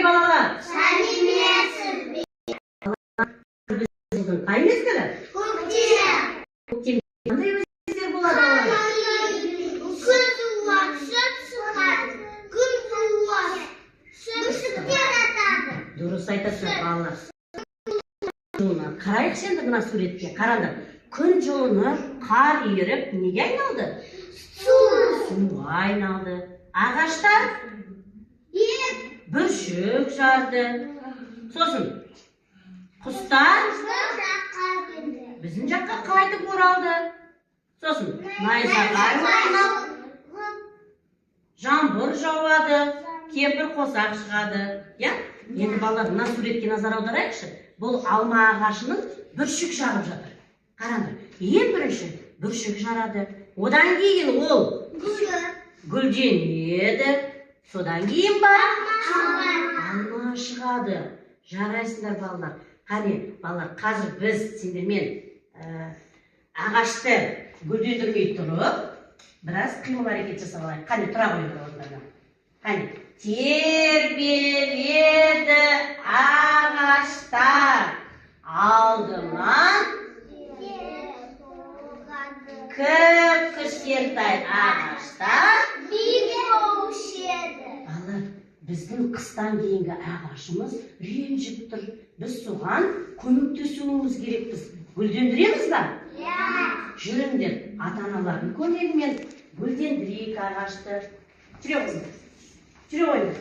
balalar? Samimiyetsiz. Qay mezgili? Ko'ktim. Qanday o'zgarishlar bo'ladi balalar? Kun suvar, sut chiqadi. Kun suvar, sut yaratadi. Durust aytasizlar balalar. Qaraylik endi buna suratga. Qaranglar. Kun jo'nib, qor erib, nega aylanadi? Suvga aylanadi. Ağaçlar burshuk jardi. So'sin qushlar bizim joqqa qaytib boraldi. So'sin nayzaqay o'ynab, жаңбыр jovadi, kempir qo'saq chiqadi. Ya, endi bolalar buna suratga nazar audaraylikchi. Bu alma ağacının burshuk jarib жатыр. Qaranglar, eng birinchi burshuk jaradi. Odan keyin ol guljen edi. Sodan keyin alma шығады. Жарайсыңдар балалар. Қане, балалар, қазір біз сендермен ағашты гүлдендірмей тұрып, біраз қимыл әрекет жасап алайық. Қане, тұра қойыңдар орындарына. Қане, тербеледі ағаштар алдынан кіп-кішкентай ағаштар балалар, біздің қыстан кейінгі ағашымыз ренжіп тұр. Біз соған көмектесуіміз керекпіз. Гүлдендіреміз ба? Жүріңдер, ата-аналардың көмегімен гүлдендірейік ағашты. Жүре қойыңдар. Жүре қойыңдар.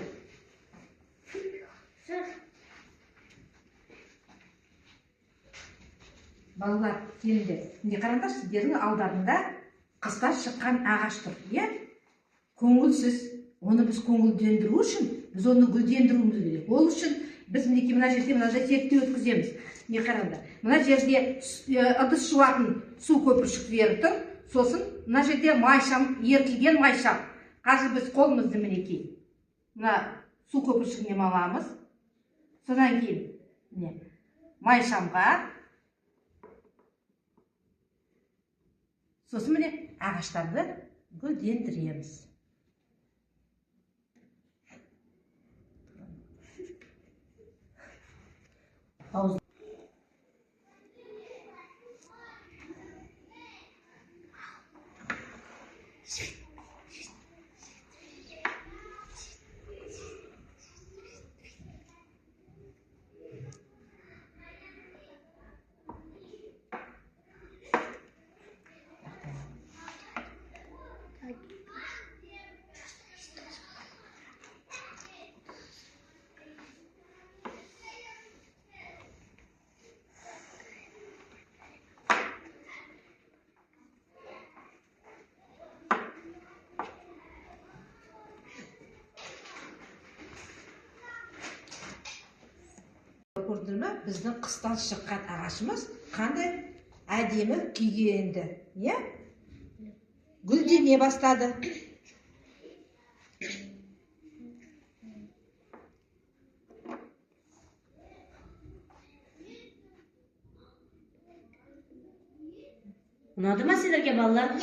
Балалар, келіңдер. Міне қараңдар, сіздердің алдарында қыстан шыққан ағаш тұр, иә? Көңілсіз. Оны біз көңілдендіру үшін, біз оны гүлдендіруіміз керек. Ол үшін біз мінекей мына жерде зерттеу өткіземіз. Не қараңдар. Мына жерде ыдыс жуатын су көпіршіктері тұр. Сосын мына жерде майшам, ерітілген майшам. Қазір біз қолымызды мінекей мына су көпіршігіне маламыз. Содан кейін майшамға, сосын міне ағаштарды гүлдендіреміз. Көрдіңіз бе? Біздің қыстан шыққан ағашымыз қандай әдемі күйге енді, иә? Гүлдене бастады. Ұнады ма сендерге балалар?